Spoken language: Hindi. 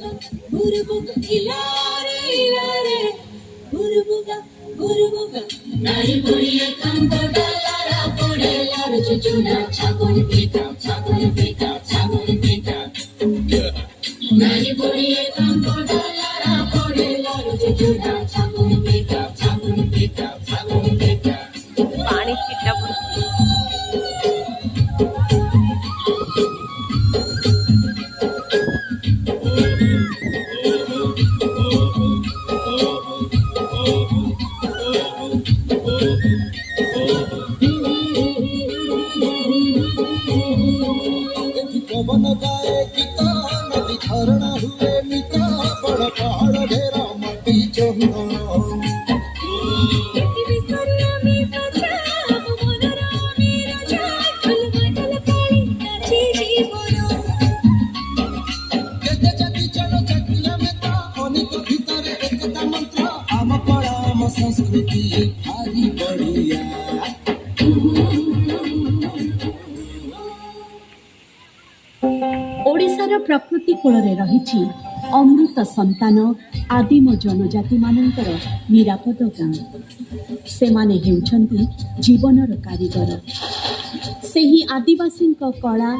बुरुबुगा इलारे इलारे बुरुबुगा बुरुबुगा नारी पुड़िया कंपोटा लारा पोड़े लार चुचुना छागोल पीका नारी पुड़िया कंपोटा लारा पोड़े लार चुचुना छागोल पीका पानी छिटा पड़ुଛି। पवन गाए गीता नदी झरना हुए मिता बड़ पहाड़ ढेरा माटी चंदन केते जाति जन जातिया में ता अनेक भितरे एकता मंत्र आम कला आम संस्कृति भारी बढ़िया ओडिशार प्रकृति कूଳରେ ରହିଛି ଅମୃତ ସନ୍ତାନ ଆଦିମ ଜନଜାତି ମାନଙ୍କର ନିରାପଦ ଗାଁ। ସେମାନେ ହେଉଛନ୍ତି ଜୀବନର କାରିଗର। ସେହି ଆଦିବାସୀଙ୍କ କଳା